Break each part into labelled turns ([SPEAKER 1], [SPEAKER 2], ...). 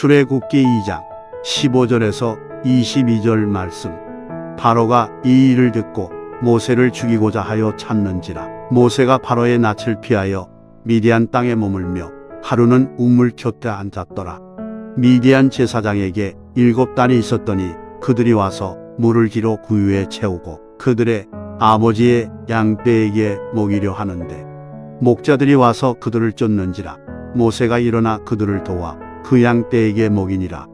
[SPEAKER 1] 출애굽기 2장 15절에서 22절 말씀. 바로가 이 일을 듣고 모세를 죽이고자 하여 찾는지라. 모세가 바로의 낯을 피하여 미디안 땅에 머물며 하루는 우물 곁에 앉았더라. 미디안 제사장에게 7단이 있었더니 그들이 와서 물을 기로 구유에 채우고 그들의 아버지의 양떼에게 먹이려 하는데 목자들이 와서 그들을 쫓는지라. 모세가 일어나 그들을 도와 그 양떼에게 먹이니라.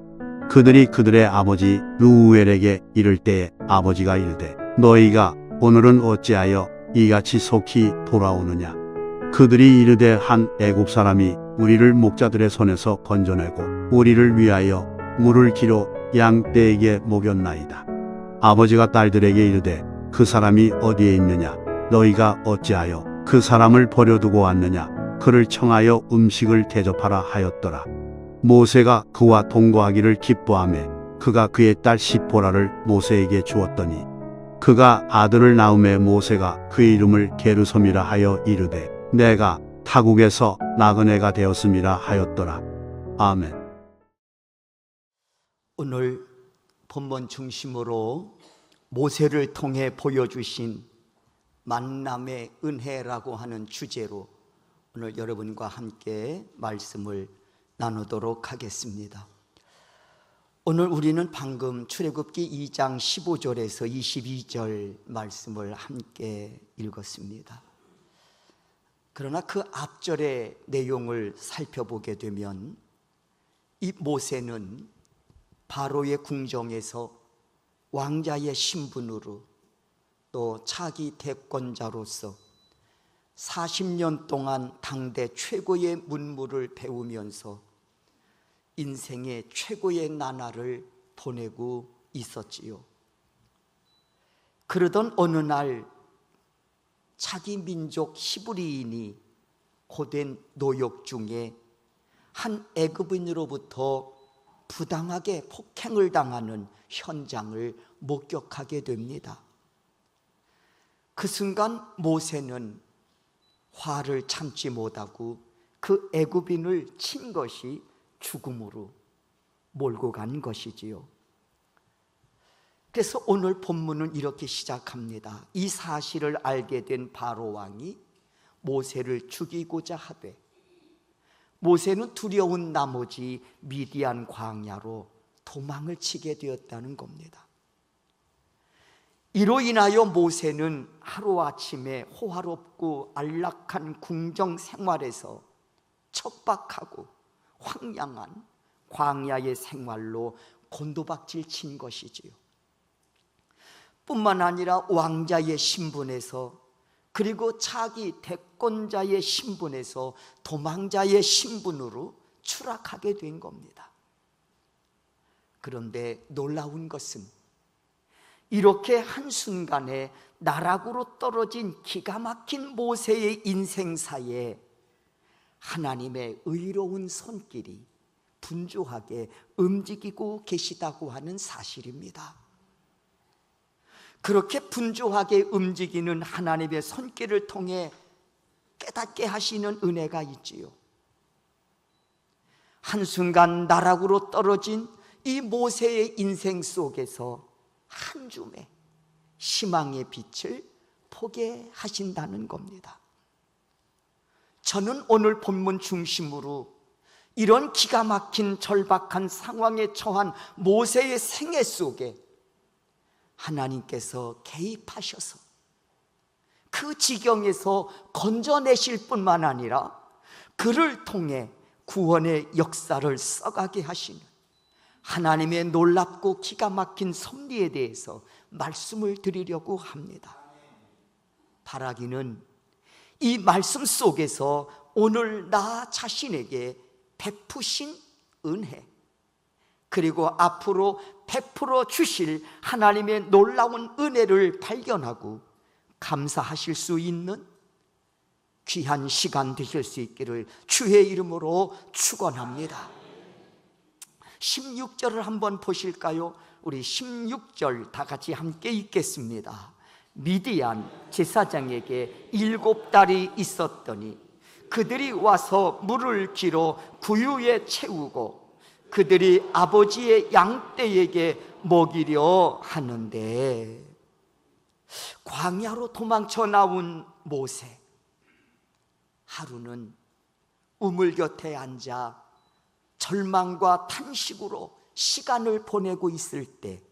[SPEAKER 1] 그들이 그들의 아버지 루우엘에게 이를 때에 아버지가 이르되 너희가 오늘은 어찌하여 이같이 속히 돌아오느냐. 그들이 이르되 한 애굽 사람이 우리를 목자들의 손에서 건져내고 우리를 위하여 물을 기로 양떼에게 먹였나이다. 아버지가 딸들에게 이르되 그 사람이 어디에 있느냐. 너희가 어찌하여 그 사람을 버려두고 왔느냐. 그를 청하여 음식을 대접하라 하였더라. 모세가 그와 동거하기를 기뻐하며 그가 그의 딸 시포라를 모세에게 주었더니 그가 아들을 낳음에 모세가 그의 이름을 게르솜이라 하여 이르되 내가 타국에서 나그네가 되었음이라 하였더라. 아멘.
[SPEAKER 2] 오늘 본문 중심으로 모세를 통해 보여주신 만남의 은혜라고 하는 주제로 오늘 여러분과 함께 말씀을 나누도록 하겠습니다. 오늘 우리는 방금 출애굽기 2장 15절에서 22절 말씀을 함께 읽었습니다. 그러나 그 앞절의 내용을 살펴보게 되면 이 모세는 바로의 궁정에서 왕자의 신분으로 또 차기 대권자로서 40년 동안 당대 최고의 문물을 배우면서 인생의 최고의 나날을 보내고 있었지요. 그러던 어느 날 자기 민족 히브리인이 고된 노역 중에 한 애굽인으로부터 부당하게 폭행을 당하는 현장을 목격하게 됩니다. 그 순간 모세는 화를 참지 못하고 그 애굽인을 친 것이 죽음으로 몰고 간 것이지요. 그래서 오늘 본문은 이렇게 시작합니다. 이 사실을 알게 된 바로 왕이 모세를 죽이고자 하되 모세는 두려운 나머지 미디안 광야로 도망을 치게 되었다는 겁니다. 이로 인하여 모세는 하루아침에 호화롭고 안락한 궁정 생활에서 척박하고 황량한 광야의 생활로 곤두박질 친 것이지요. 뿐만 아니라 왕자의 신분에서 그리고 차기 대권자의 신분에서 도망자의 신분으로 추락하게 된 겁니다. 그런데 놀라운 것은 이렇게 한순간에 나락으로 떨어진 기가 막힌 모세의 인생사에 하나님의 의로운 손길이 분주하게 움직이고 계시다고 하는 사실입니다. 그렇게 분주하게 움직이는 하나님의 손길을 통해 깨닫게 하시는 은혜가 있지요. 한순간 나락으로 떨어진 이 모세의 인생 속에서 한 줌의 희망의 빛을 보게 하신다는 겁니다. 저는 오늘 본문 중심으로 이런 기가 막힌 절박한 상황에 처한 모세의 생애 속에 하나님께서 개입하셔서 그 지경에서 건져내실 뿐만 아니라 그를 통해 구원의 역사를 써가게 하시는 하나님의 놀랍고 기가 막힌 섭리에 대해서 말씀을 드리려고 합니다. 바라기는 이 말씀 속에서 오늘 나 자신에게 베푸신 은혜 그리고 앞으로 베풀어 주실 하나님의 놀라운 은혜를 발견하고 감사하실 수 있는 귀한 시간 되실 수 있기를 주의 이름으로 축원합니다. 16절을 한번 보실까요? 우리 16절 다 같이 함께 읽겠습니다. 미디안 제사장에게 7달이 있었더니 그들이 와서 물을 기로 구유에 채우고 그들이 아버지의 양떼에게 먹이려 하는데, 광야로 도망쳐 나온 모세, 하루는 우물 곁에 앉아 절망과 탄식으로 시간을 보내고 있을 때,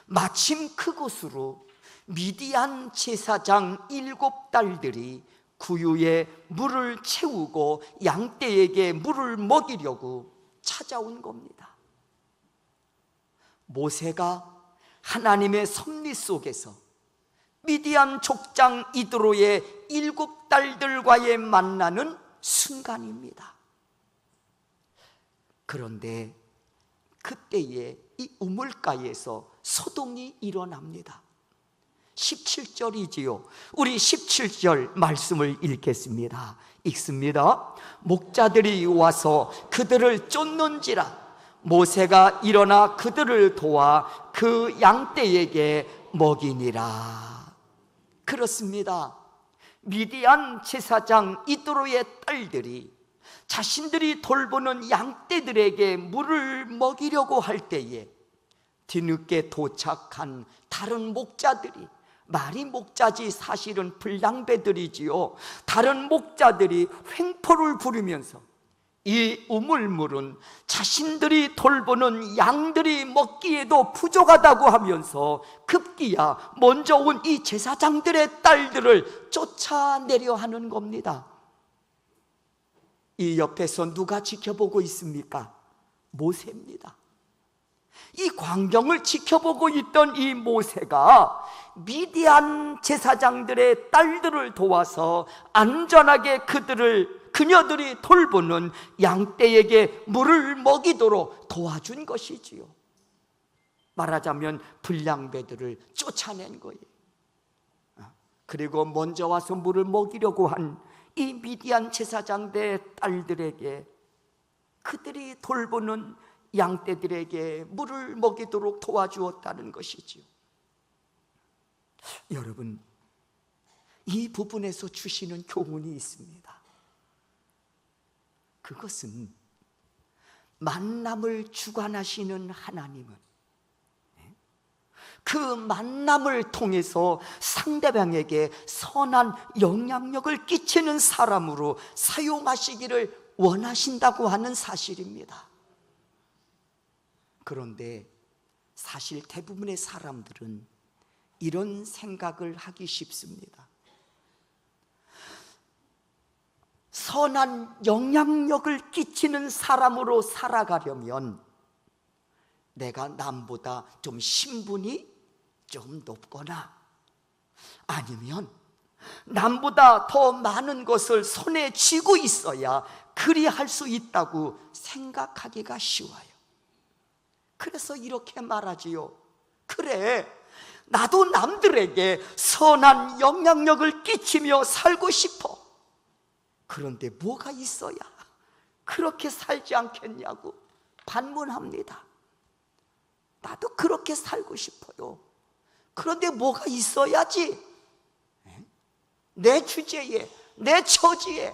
[SPEAKER 2] 마침 그곳으로 미디안 제사장 7딸들이 구유에 물을 채우고 양떼에게 물을 먹이려고 찾아온 겁니다. 모세가 하나님의 섭리 속에서 미디안 족장 이드로의 7딸들과의 만나는 순간입니다. 그런데 그때에 이 우물가에서 소동이 일어납니다. 17절이지요. 우리 17절 말씀을 읽겠습니다. 읽습니다. 목자들이 와서 그들을 쫓는지라. 모세가 일어나 그들을 도와 그 양떼에게 먹이니라. 그렇습니다. 미디안 제사장 이드로의 딸들이 자신들이 돌보는 양떼들에게 물을 먹이려고 할 때에 뒤늦게 도착한 다른 목자들이, 말이 목자지 사실은 불량배들이지요, 다른 목자들이 횡포를 부르면서 이 우물물은 자신들이 돌보는 양들이 먹기에도 부족하다고 하면서 급기야 먼저 온 이 제사장들의 딸들을 쫓아내려 하는 겁니다. 이 옆에서 누가 지켜보고 있습니까? 모세입니다. 이 광경을 지켜보고 있던 이 모세가 미디안 제사장들의 딸들을 도와서 안전하게 그녀들이 돌보는 양떼에게 물을 먹이도록 도와준 것이지요. 말하자면 불량배들을 쫓아낸 거예요. 그리고 먼저 와서 물을 먹이려고 한 이 미디안 제사장들의 딸들에게, 그들이 돌보는 양떼들에게 물을 먹이도록 도와주었다는 것이지요. 여러분, 이 부분에서 주시는 교훈이 있습니다. 그것은 만남을 주관하시는 하나님은 그 만남을 통해서 상대방에게 선한 영향력을 끼치는 사람으로 사용하시기를 원하신다고 하는 사실입니다. 그런데 사실 대부분의 사람들은 이런 생각을 하기 쉽습니다. 선한 영향력을 끼치는 사람으로 살아가려면 내가 남보다 좀 신분이 좀 높거나, 아니면 남보다 더 많은 것을 손에 쥐고 있어야 그리할 수 있다고 생각하기가 쉬워요. 그래서 이렇게 말하지요. 그래, 나도 남들에게 선한 영향력을 끼치며 살고 싶어. 그런데 뭐가 있어야 그렇게 살지 않겠냐고 반문합니다. 나도 그렇게 살고 싶어요. 그런데 뭐가 있어야지 내 주제에, 내 처지에.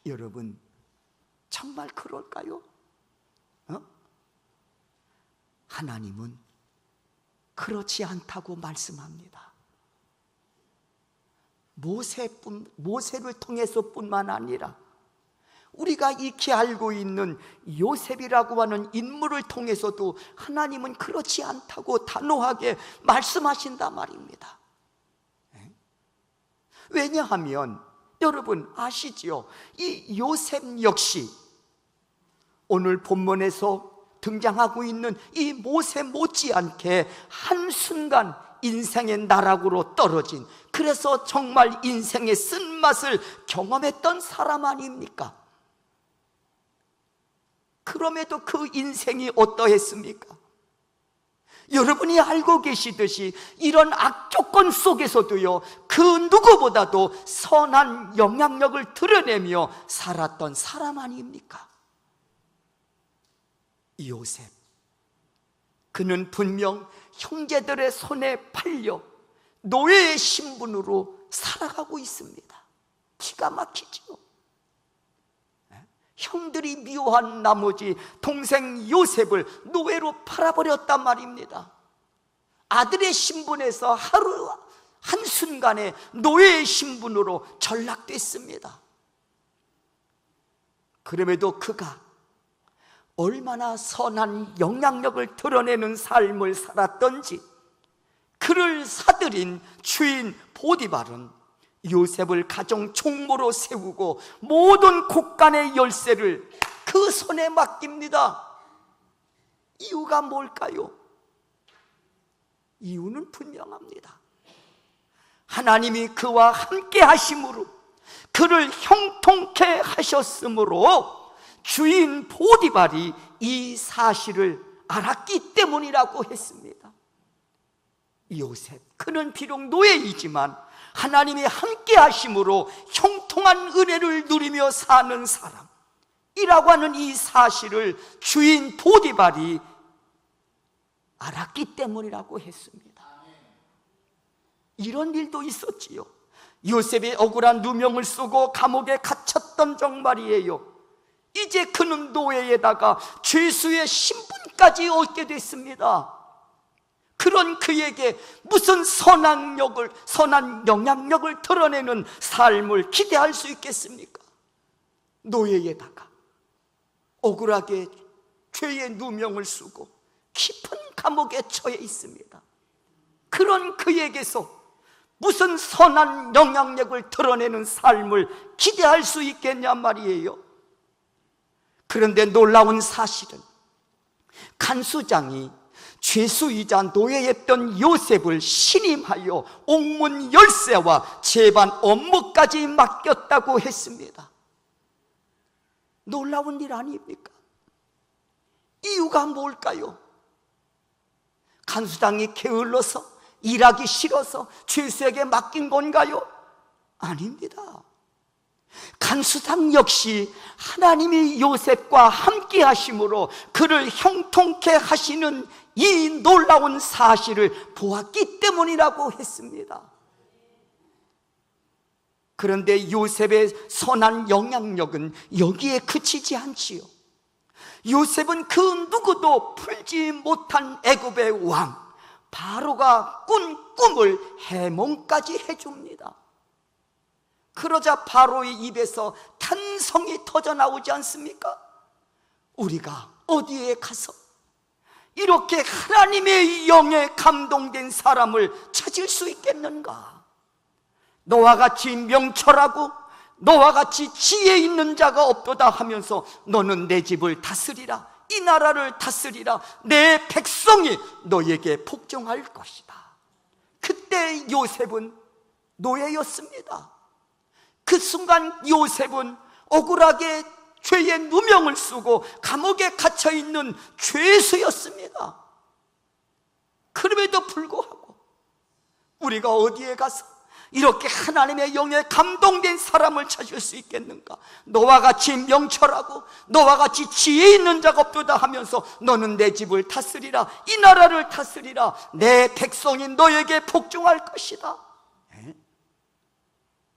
[SPEAKER 2] 여러분, 정말 그럴까요? 하나님은 그렇지 않다고 말씀합니다. 모세를 통해서뿐만 아니라 우리가 익히 알고 있는 요셉이라고 하는 인물을 통해서도 하나님은 그렇지 않다고 단호하게 말씀하신단 말입니다. 왜냐하면 여러분 아시지요? 이 요셉 역시 오늘 본문에서 등장하고 있는 이 모세 못지않게 한순간 인생의 나락으로 떨어진, 그래서 정말 인생의 쓴맛을 경험했던 사람 아닙니까? 그럼에도 그 인생이 어떠했습니까? 여러분이 알고 계시듯이 이런 악조건 속에서도요, 그 누구보다도 선한 영향력을 드러내며 살았던 사람 아닙니까? 요셉, 그는 분명 형제들의 손에 팔려 노예의 신분으로 살아가고 있습니다. 기가 막히죠. 형들이 미워한 나머지 동생 요셉을 노예로 팔아버렸단 말입니다. 아들의 신분에서 하루 한순간에 노예의 신분으로 전락됐습니다. 그럼에도 그가 얼마나 선한 영향력을 드러내는 삶을 살았던지 그를 사들인 주인 보디발은 요셉을 가정 총무로 세우고 모든 곳간의 열쇠를 그 손에 맡깁니다. 이유가 뭘까요? 이유는 분명합니다. 하나님이 그와 함께 하심으로 그를 형통케 하셨으므로 주인 보디발이 이 사실을 알았기 때문이라고 했습니다. 요셉, 그는 비록 노예이지만 하나님이 함께 하심으로 형통한 은혜를 누리며 사는 사람이라고 하는 이 사실을 주인 보디발이 알았기 때문이라고 했습니다. 이런 일도 있었지요. 요셉이 억울한 누명을 쓰고 감옥에 갇혔던 적 말이에요. 이제 그는 노예에다가 죄수의 신분까지 얻게 됐습니다. 그런 그에게 무슨 선한 영향력을 드러내는 삶을 기대할 수 있겠습니까? 노예에다가 억울하게 죄의 누명을 쓰고 깊은 감옥에 처해 있습니다. 그런 그에게서 무슨 선한 영향력을 드러내는 삶을 기대할 수 있겠냐 말이에요. 그런데 놀라운 사실은 간수장이 죄수이자 노예였던 요셉을 신임하여 옥문 열쇠와 제반 업무까지 맡겼다고 했습니다. 놀라운 일 아닙니까? 이유가 뭘까요? 간수장이 게을러서 일하기 싫어서 죄수에게 맡긴 건가요? 아닙니다. 간수장 역시 하나님이 요셉과 함께 하심으로 그를 형통케 하시는 이 놀라운 사실을 보았기 때문이라고 했습니다. 그런데 요셉의 선한 영향력은 여기에 그치지 않지요. 요셉은 그 누구도 풀지 못한 애굽의 왕 바로가 꾼 꿈을 해몽까지 해줍니다. 그러자 바로의 입에서 탄성이 터져나오지 않습니까? 우리가 어디에 가서 이렇게 하나님의 영에 감동된 사람을 찾을 수 있겠는가? 너와 같이 명철하고 너와 같이 지혜 있는 자가 없도다 하면서 너는 내 집을 다스리라, 이 나라를 다스리라, 내 백성이 너에게 복종할 것이다. 그때 요셉은 노예였습니다. 그 순간 요셉은 억울하게 죄의 누명을 쓰고 감옥에 갇혀있는 죄수였습니다. 그럼에도 불구하고 우리가 어디에 가서 이렇게 하나님의 영에 감동된 사람을 찾을 수 있겠는가? 너와 같이 명철하고 너와 같이 지혜 있는 자가 없도다 하면서 너는 내 집을 다스리라, 이 나라를 다스리라, 내 백성이 너에게 복종할 것이다.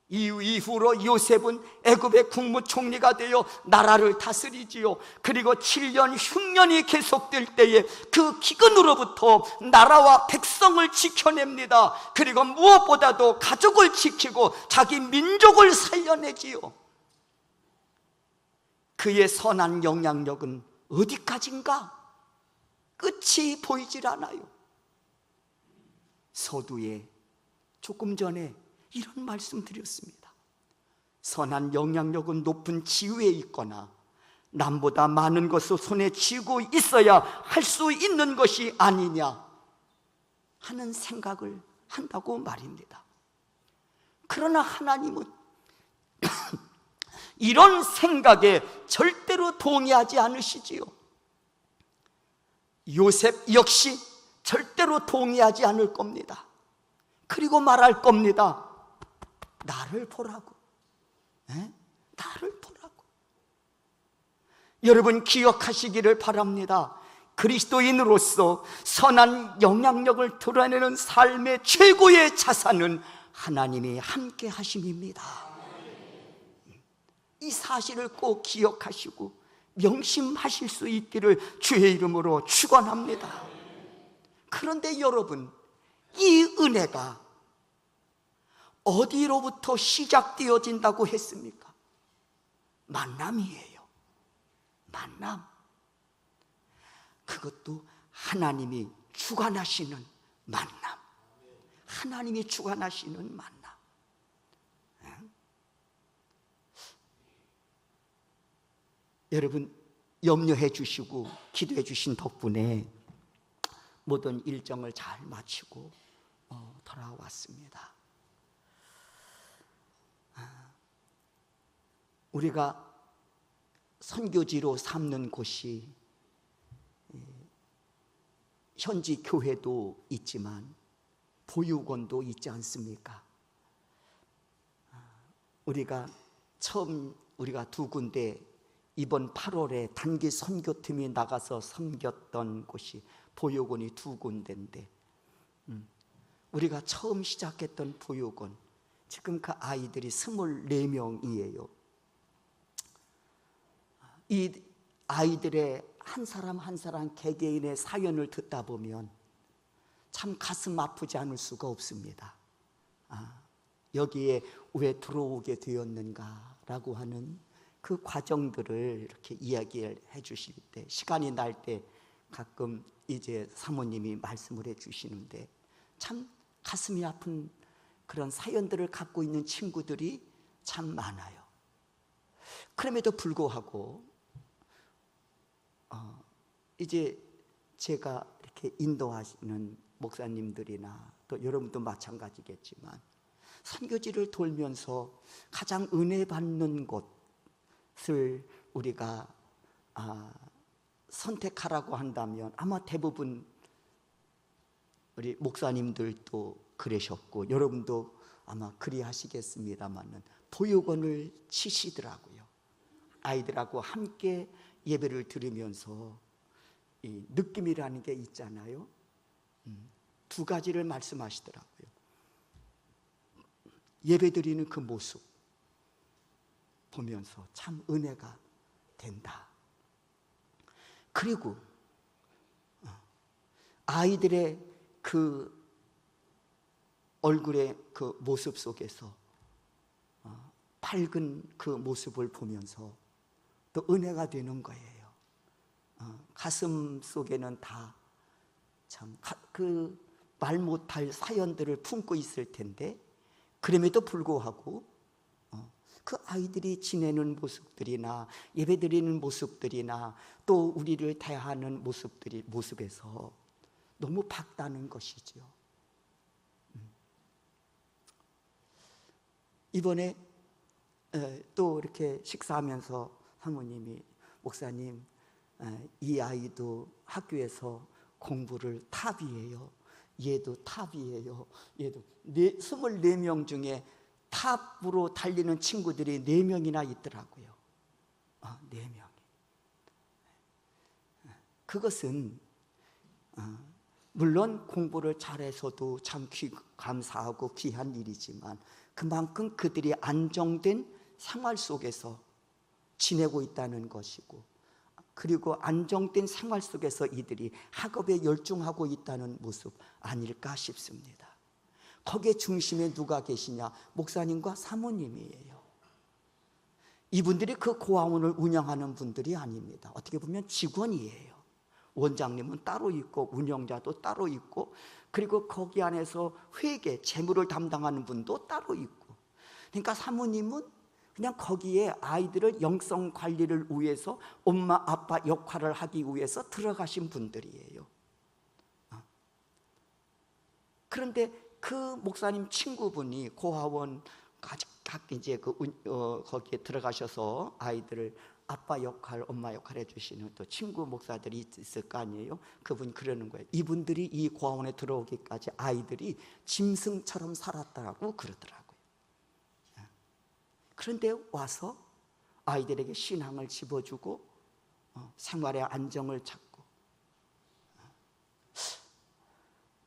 [SPEAKER 2] 이후로 요셉은 애굽의 국무총리가 되어 나라를 다스리지요. 그리고 7년 흉년이 계속될 때에 그 기근으로부터 나라와 백성을 지켜냅니다. 그리고 무엇보다도 가족을 지키고 자기 민족을 살려내지요. 그의 선한 영향력은 어디까지인가? 끝이 보이질 않아요. 서두에 조금 전에 이런 말씀 드렸습니다. 선한 영향력은 높은 지위에 있거나 남보다 많은 것을 손에 쥐고 있어야 할 수 있는 것이 아니냐 하는 생각을 한다고 말입니다. 그러나 하나님은 이런 생각에 절대로 동의하지 않으시지요. 요셉 역시 절대로 동의하지 않을 겁니다. 그리고 말할 겁니다. 나를 보라고. 나를 보라고. 여러분 기억하시기를 바랍니다. 그리스도인으로서 선한 영향력을 드러내는 삶의 최고의 자산은 하나님이 함께 하심입니다. 이 사실을 꼭 기억하시고 명심하실 수 있기를 주의 이름으로 축원합니다. 그런데 여러분, 이 은혜가 어디로부터 시작되어진다고 했습니까? 만남이에요. 만남. 그것도 하나님이 주관하시는 만남. 하나님이 주관하시는 만남. 여러분, 염려해 주시고 기도해 주신 덕분에 모든 일정을 잘 마치고 돌아왔습니다. 우리가 선교지로 삼는 곳이 현지 교회도 있지만 보육원도 있지 않습니까? 우리가 두 군데 이번 8월에 단기 선교팀이 나가서 섬겼던 곳이 보육원이 두 군데인데, 우리가 처음 시작했던 보육원, 지금 그 아이들이 24명이에요. 이 아이들의 한 사람 한 사람 개개인의 사연을 듣다 보면 참 가슴 아프지 않을 수가 없습니다. 여기에 왜 들어오게 되었는가라고 하는 그 과정들을 이렇게 이야기를 해 주실 때, 시간이 날 때 가끔 이제 사모님이 말씀을 해 주시는데 참 가슴이 아픈 그런 사연들을 갖고 있는 친구들이 참 많아요. 그럼에도 불구하고 이제 제가 이렇게 인도하시는 목사님들이나 또 여러분도 마찬가지겠지만 선교지를 돌면서 가장 은혜 받는 곳을 우리가 선택하라고 한다면 아마 대부분 우리 목사님들도 그러셨고 여러분도 아마 그리하시겠습니다만은 보육원을 치시더라고요. 아이들하고 함께 예배를 들으면서 이 느낌이라는 게 있잖아요. 두 가지를 말씀하시더라고요. 예배 드리는 그 모습 보면서 참 은혜가 된다. 그리고 아이들의 그 얼굴의 그 모습 속에서 밝은 그 모습을 보면서 또 은혜가 되는 거예요. 가슴 속에는 다 참 그 말 못할 사연들을 품고 있을 텐데 그럼에도 불구하고 그 아이들이 지내는 모습들이나 예배드리는 모습들이나 또 우리를 대하는 모습에서 너무 밝다는 것이죠. 이번에 또 이렇게 식사하면서 사모님이 목사님, 이 아이도 학교에서 공부를 탑이에요. 얘도 탑이에요. 얘도 24명 중에 탑으로 달리는 친구들이 4명이나 있더라고요. 4명이. 그것은 물론 공부를 잘해서도 참 감사하고 귀한 일이지만 그만큼 그들이 안정된 생활 속에서 지내고 있다는 것이고, 그리고 안정된 생활 속에서 이들이 학업에 열중하고 있다는 모습 아닐까 싶습니다. 거기에 중심에 누가 계시냐? 목사님과 사모님이에요. 이분들이 그 고아원을 운영하는 분들이 아닙니다. 어떻게 보면 직원이에요. 원장님은 따로 있고 운영자도 따로 있고, 그리고 거기 안에서 회계, 재무를 담당하는 분도 따로 있고, 그러니까 사모님은 그냥 거기에 아이들을 영성 관리를 위해서 엄마 아빠 역할을 하기 위해서 들어가신 분들이에요. 그런데 그 목사님 친구분이 고아원 이제 거기에 들어가셔서 아이들을 아빠 역할, 엄마 역할 해주시는 또 친구 목사들이 있을 거 아니에요? 그분이 그러는 거예요. 이분들이 이 고아원에 들어오기까지 아이들이 짐승처럼 살았다고 그러더라고요. 그런데 와서 아이들에게 신앙을 집어주고 생활의 안정을 찾고,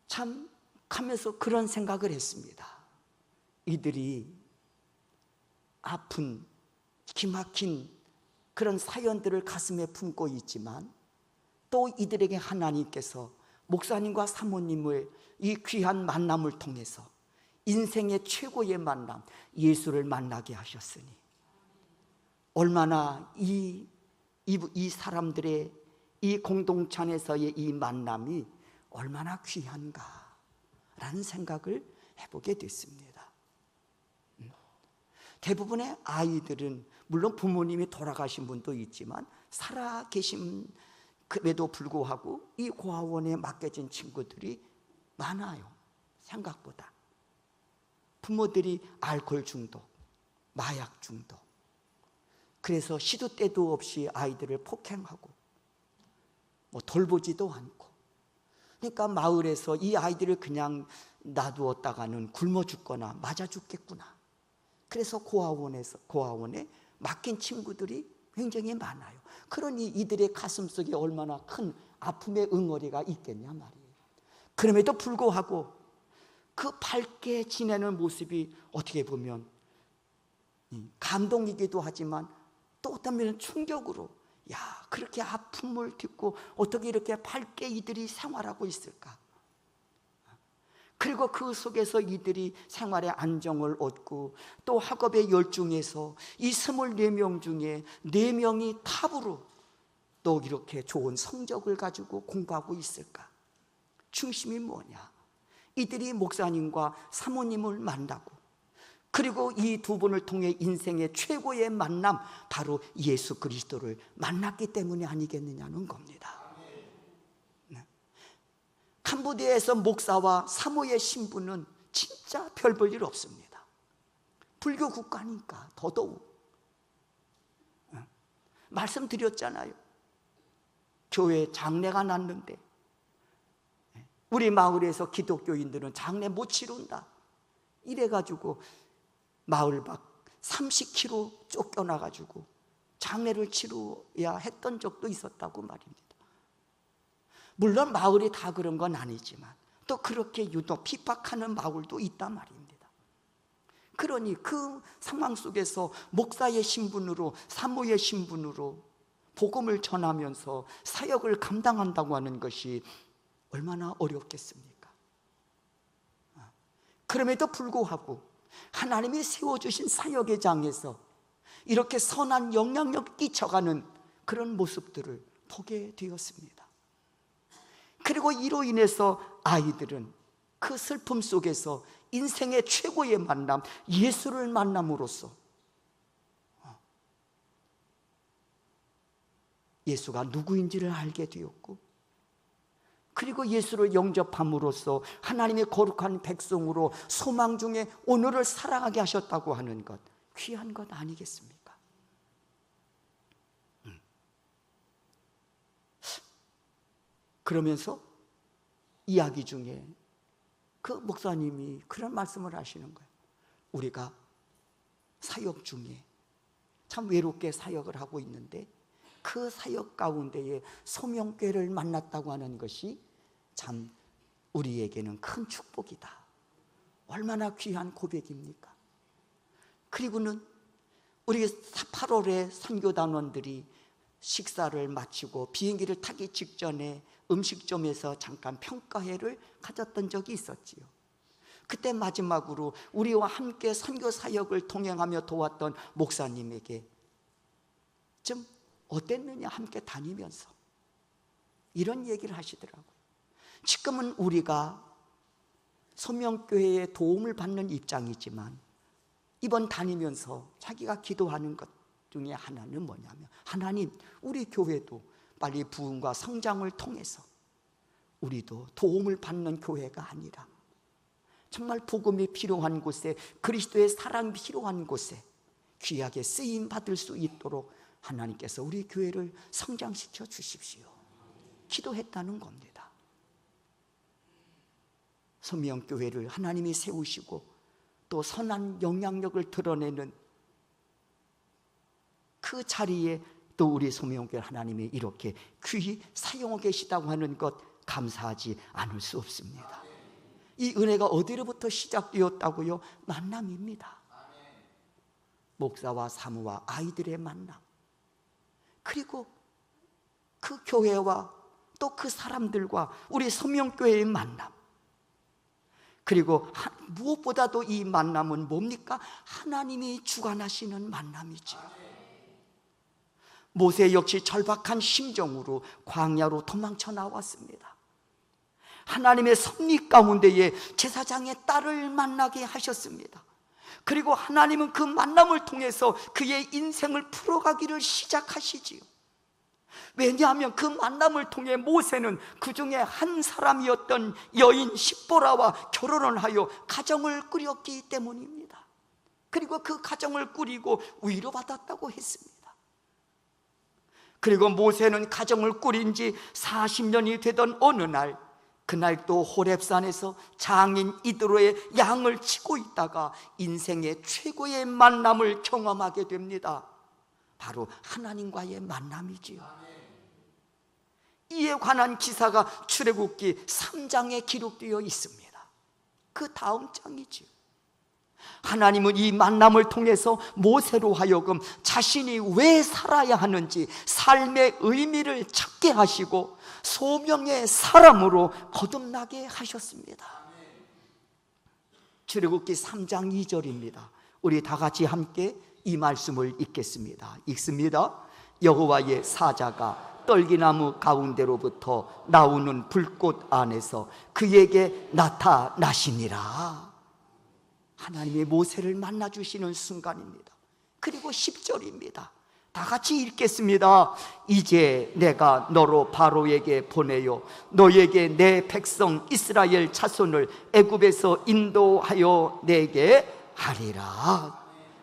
[SPEAKER 2] 참 하면서 그런 생각을 했습니다. 이들이 아픈 기막힌 그런 사연들을 가슴에 품고 있지만 또 이들에게 하나님께서 목사님과 사모님을 이 귀한 만남을 통해서 인생의 최고의 만남, 예수를 만나게 하셨으니 얼마나 이 사람들의 이 공동체 안에서의 이 만남이 얼마나 귀한가라는 생각을 해보게 됐습니다. 대부분의 아이들은 물론 부모님이 돌아가신 분도 있지만 살아 계심에도 불구하고 이 고아원에 맡겨진 친구들이 많아요. 생각보다. 부모들이 알코올 중독, 마약 중독, 그래서 시도 때도 없이 아이들을 폭행하고 돌보지도 않고, 그러니까 마을에서 이 아이들을 그냥 놔두었다가는 굶어 죽거나 맞아 죽겠구나. 그래서 고아원에 맡긴 친구들이 굉장히 많아요. 그러니 이들의 가슴속에 얼마나 큰 아픔의 응어리가 있겠냐 말이에요. 그럼에도 불구하고 그 밝게 지내는 모습이 어떻게 보면 감동이기도 하지만 또 어떤 면은 충격으로, 야, 그렇게 아픔을 딛고 어떻게 이렇게 밝게 이들이 생활하고 있을까? 그리고 그 속에서 이들이 생활의 안정을 얻고 또 학업의 열중에서 이 24명 중에 4명이 탑으로 또 이렇게 좋은 성적을 가지고 공부하고 있을까? 중심이 뭐냐? 이들이 목사님과 사모님을 만나고, 그리고 이 두 분을 통해 인생의 최고의 만남, 바로 예수 그리스도를 만났기 때문이 아니겠느냐는 겁니다. 캄보디아에서 목사와 사모의 신부는 진짜 별 볼 일 없습니다. 불교 국가니까 더더욱. 말씀드렸잖아요. 교회에 장례가 났는데 우리 마을에서 기독교인들은 장례 못 치른다 이래가지고 마을 밖 30km 쫓겨나가지고 장례를 치러야 했던 적도 있었다고 말입니다. 물론 마을이 다 그런 건 아니지만 또 그렇게 유독 핍박하는 마을도 있단 말입니다. 그러니 그 상황 속에서 목사의 신분으로, 사모의 신분으로 복음을 전하면서 사역을 감당한다고 하는 것이 얼마나 어렵겠습니까? 그럼에도 불구하고 하나님이 세워주신 사역의 장에서 이렇게 선한 영향력을 끼쳐가는 그런 모습들을 보게 되었습니다. 그리고 이로 인해서 아이들은 그 슬픔 속에서 인생의 최고의 만남, 예수를 만남으로써 예수가 누구인지를 알게 되었고, 그리고 예수를 영접함으로써 하나님의 거룩한 백성으로 소망 중에 오늘을 살아가게 하셨다고 하는 것, 귀한 것 아니겠습니까? 그러면서 이야기 중에 그 목사님이 그런 말씀을 하시는 거예요. 우리가 사역 중에 참 외롭게 사역을 하고 있는데 그 사역 가운데에 소명교회를 만났다고 하는 것이 참 우리에게는 큰 축복이다. 얼마나 귀한 고백입니까? 그리고는 우리 8월에 선교단원들이 식사를 마치고 비행기를 타기 직전에 음식점에서 잠깐 평가회를 가졌던 적이 있었지요. 그때 마지막으로 우리와 함께 선교 사역을 동행하며 도왔던 목사님에게 좀 어땠느냐, 함께 다니면서 이런 얘기를 하시더라고요. 지금은 우리가 소명교회의 도움을 받는 입장이지만 이번 다니면서 자기가 기도하는 것 중에 하나는 뭐냐면, 하나님, 우리 교회도 빨리 부흥과 성장을 통해서 우리도 도움을 받는 교회가 아니라 정말 복음이 필요한 곳에, 그리스도의 사랑이 필요한 곳에 귀하게 쓰임 받을 수 있도록 하나님께서 우리 교회를 성장시켜 주십시오. 기도했다는 겁니다. 소명교회를 하나님이 세우시고 또 선한 영향력을 드러내는 그 자리에 또 우리 소명교회 하나님이 이렇게 귀히 사용하고 계시다고 하는 것, 감사하지 않을 수 없습니다. 이 은혜가 어디로부터 시작되었다고요? 만남입니다. 목사와 사모와 아이들의 만남, 그리고 그 교회와 또 그 사람들과 우리 성령교회의 만남, 그리고 무엇보다도 이 만남은 뭡니까? 하나님이 주관하시는 만남이죠. 모세 역시 절박한 심정으로 광야로 도망쳐 나왔습니다. 하나님의 섭리 가운데에 제사장의 딸을 만나게 하셨습니다. 그리고 하나님은 그 만남을 통해서 그의 인생을 풀어가기를 시작하시지요. 왜냐하면 그 만남을 통해 모세는 그 중에 한 사람이었던 여인 십보라와 결혼을 하여 가정을 꾸렸기 때문입니다. 그리고 그 가정을 꾸리고 위로받았다고 했습니다. 그리고 모세는 가정을 꾸린 지 40년이 되던 어느 날, 그날 또 호렙산에서 장인 이드로의 양을 치고 있다가 인생의 최고의 만남을 경험하게 됩니다. 바로 하나님과의 만남이지요. 이에 관한 기사가 출애굽기 3장에 기록되어 있습니다. 그 다음 장이지요. 하나님은 이 만남을 통해서 모세로 하여금 자신이 왜 살아야 하는지 삶의 의미를 찾게 하시고 소명의 사람으로 거듭나게 하셨습니다. 출애굽기 3장 2절입니다. 우리 다 같이 함께 이 말씀을 읽겠습니다. 읽습니다. 여호와의 사자가 떨기나무 가운데로부터 나오는 불꽃 안에서 그에게 나타나시니라. 하나님의 모세를 만나주시는 순간입니다. 그리고 10절입니다. 다 같이 읽겠습니다. 이제 내가 너로 바로에게 보내요 너에게 내 백성 이스라엘 자손을 애굽에서 인도하여 내게 하리라.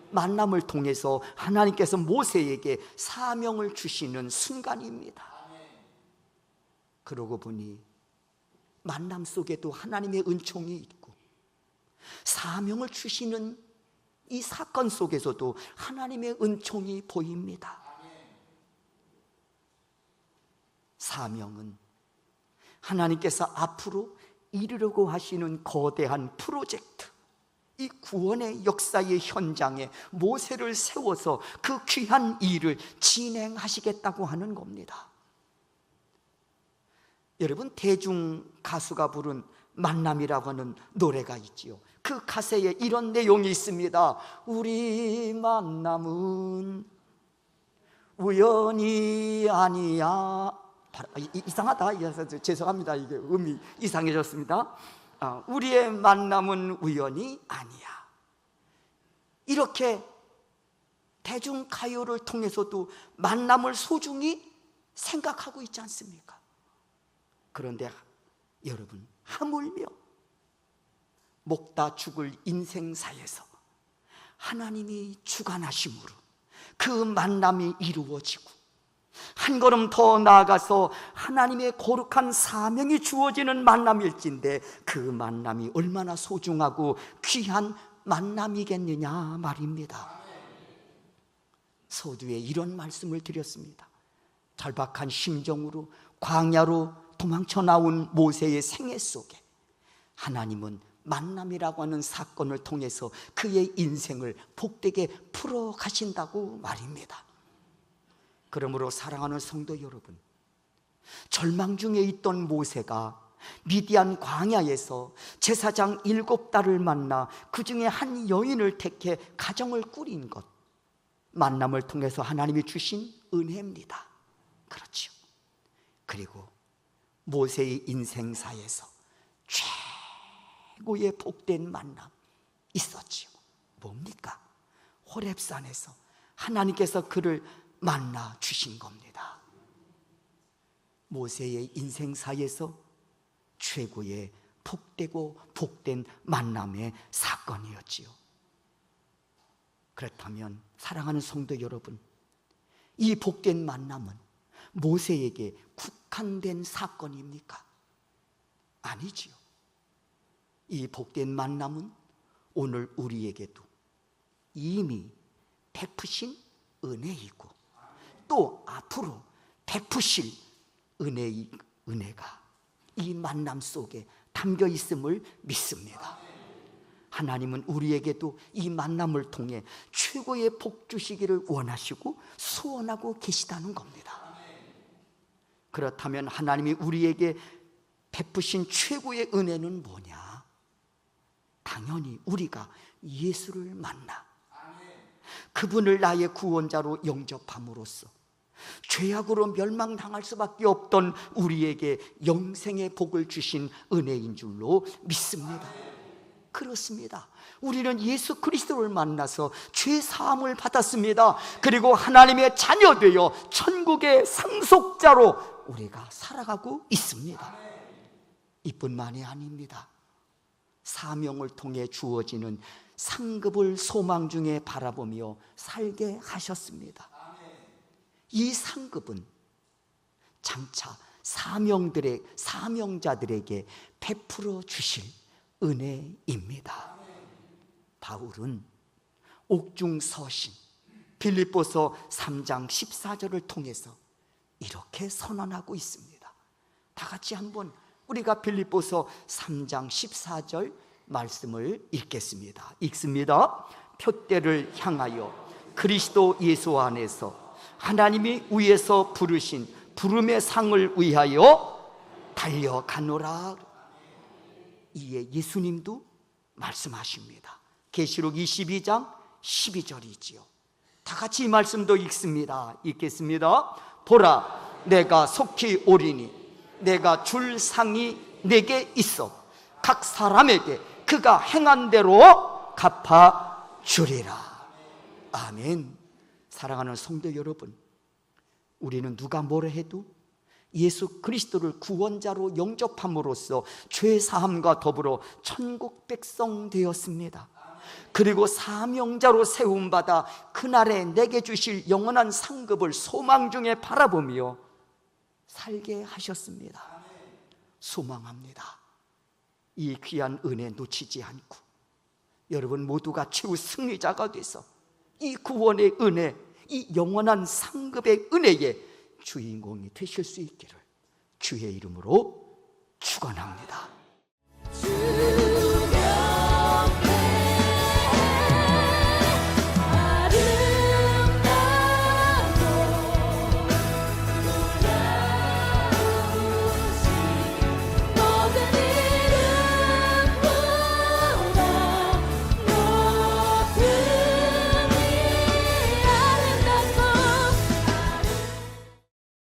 [SPEAKER 2] 만남을 통해서 하나님께서 모세에게 사명을 주시는 순간입니다. 그러고 보니 만남 속에도 하나님의 은총이 있고 사명을 주시는 이 사건 속에서도 하나님의 은총이 보입니다. 사명은 하나님께서 앞으로 이루려고 하시는 거대한 프로젝트, 이 구원의 역사의 현장에 모세를 세워서 그 귀한 일을 진행하시겠다고 하는 겁니다. 여러분, 대중 가수가 부른 만남이라고 하는 노래가 있지요. 그 가사에 이런 내용이 있습니다. 우리 만남은 우연이 아니야. 이상하다. 죄송합니다. 이게 음이 이상해졌습니다. 우리의 만남은 우연이 아니야. 이렇게 대중가요를 통해서도 만남을 소중히 생각하고 있지 않습니까? 그런데 여러분, 하물며 먹다 죽을 인생사에서 하나님이 주관하심으로 그 만남이 이루어지고 한 걸음 더 나아가서 하나님의 거룩한 사명이 주어지는 만남일진데 그 만남이 얼마나 소중하고 귀한 만남이겠느냐 말입니다. 서두에 이런 말씀을 드렸습니다. 절박한 심정으로 광야로 도망쳐 나온 모세의 생애 속에 하나님은 만남이라고 하는 사건을 통해서 그의 인생을 복되게 풀어 가신다고 말입니다. 그러므로 사랑하는 성도 여러분, 절망 중에 있던 모세가 미디안 광야에서 제사장 7딸을 만나 그 중에 한 여인을 택해 가정을 꾸린 것, 만남을 통해서 하나님이 주신 은혜입니다. 그렇죠. 그리고 모세의 인생사에서 최고의 복된 만남 있었지요. 뭡니까? 호렙산에서 하나님께서 그를 만나 주신 겁니다. 모세의 인생사에서 최고의 복되고 복된 만남의 사건이었지요. 그렇다면 사랑하는 성도 여러분, 이 복된 만남은 모세에게 국한된 사건입니까? 아니지요. 이 복된 만남은 오늘 우리에게도 이미 베푸신 은혜이고 또 앞으로 베푸실 은혜가 이 만남 속에 담겨 있음을 믿습니다. 하나님은 우리에게도 이 만남을 통해 최고의 복 주시기를 원하시고 소원하고 계시다는 겁니다. 그렇다면 하나님이 우리에게 베푸신 최고의 은혜는 뭐냐? 당연히 우리가 예수를 만나 그분을 나의 구원자로 영접함으로써 죄악으로 멸망당할 수밖에 없던 우리에게 영생의 복을 주신 은혜인 줄로 믿습니다. 그렇습니다. 우리는 예수 그리스도를 만나서 죄 사함을 받았습니다. 그리고 하나님의 자녀 되어 천국의 상속자로 우리가 살아가고 있습니다. 이뿐만이 아닙니다. 사명을 통해 주어지는 상급을 소망 중에 바라보며 살게 하셨습니다. 이 상급은 장차 사명자들에게 베풀어 주실 은혜입니다. 바울은 옥중서신 빌립보서 3장 14절을 통해서 이렇게 선언하고 있습니다. 다 같이 한번 우리가 빌립보서 3장 14절 말씀을 읽겠습니다. 읽습니다. 표대를 향하여 그리스도 예수 안에서 하나님이 위에서 부르신 부름의 상을 위하여 달려가노라. 이에 예수님도 말씀하십니다. 계시록 22장 12절이지요. 다 같이 이 말씀도 읽습니다. 읽겠습니다. 보라, 내가 속히 오리니 내가 줄 상이 내게 있어 각 사람에게 그가 행한 대로 갚아주리라. 아멘. 사랑하는 성도 여러분, 우리는 누가 뭐라 해도 예수 그리스도를 구원자로 영접함으로써 죄 사함과 더불어 천국 백성 되었습니다. 그리고 사명자로 세움받아 그날에 내게 주실 영원한 상급을 소망 중에 바라보며 살게 하셨습니다. 소망합니다. 이 귀한 은혜 놓치지 않고 여러분 모두가 최후 승리자가 돼서 이 구원의 은혜, 이 영원한 상급의 은혜의 주인공이 되실 수 있기를 주의 이름으로 축원합니다.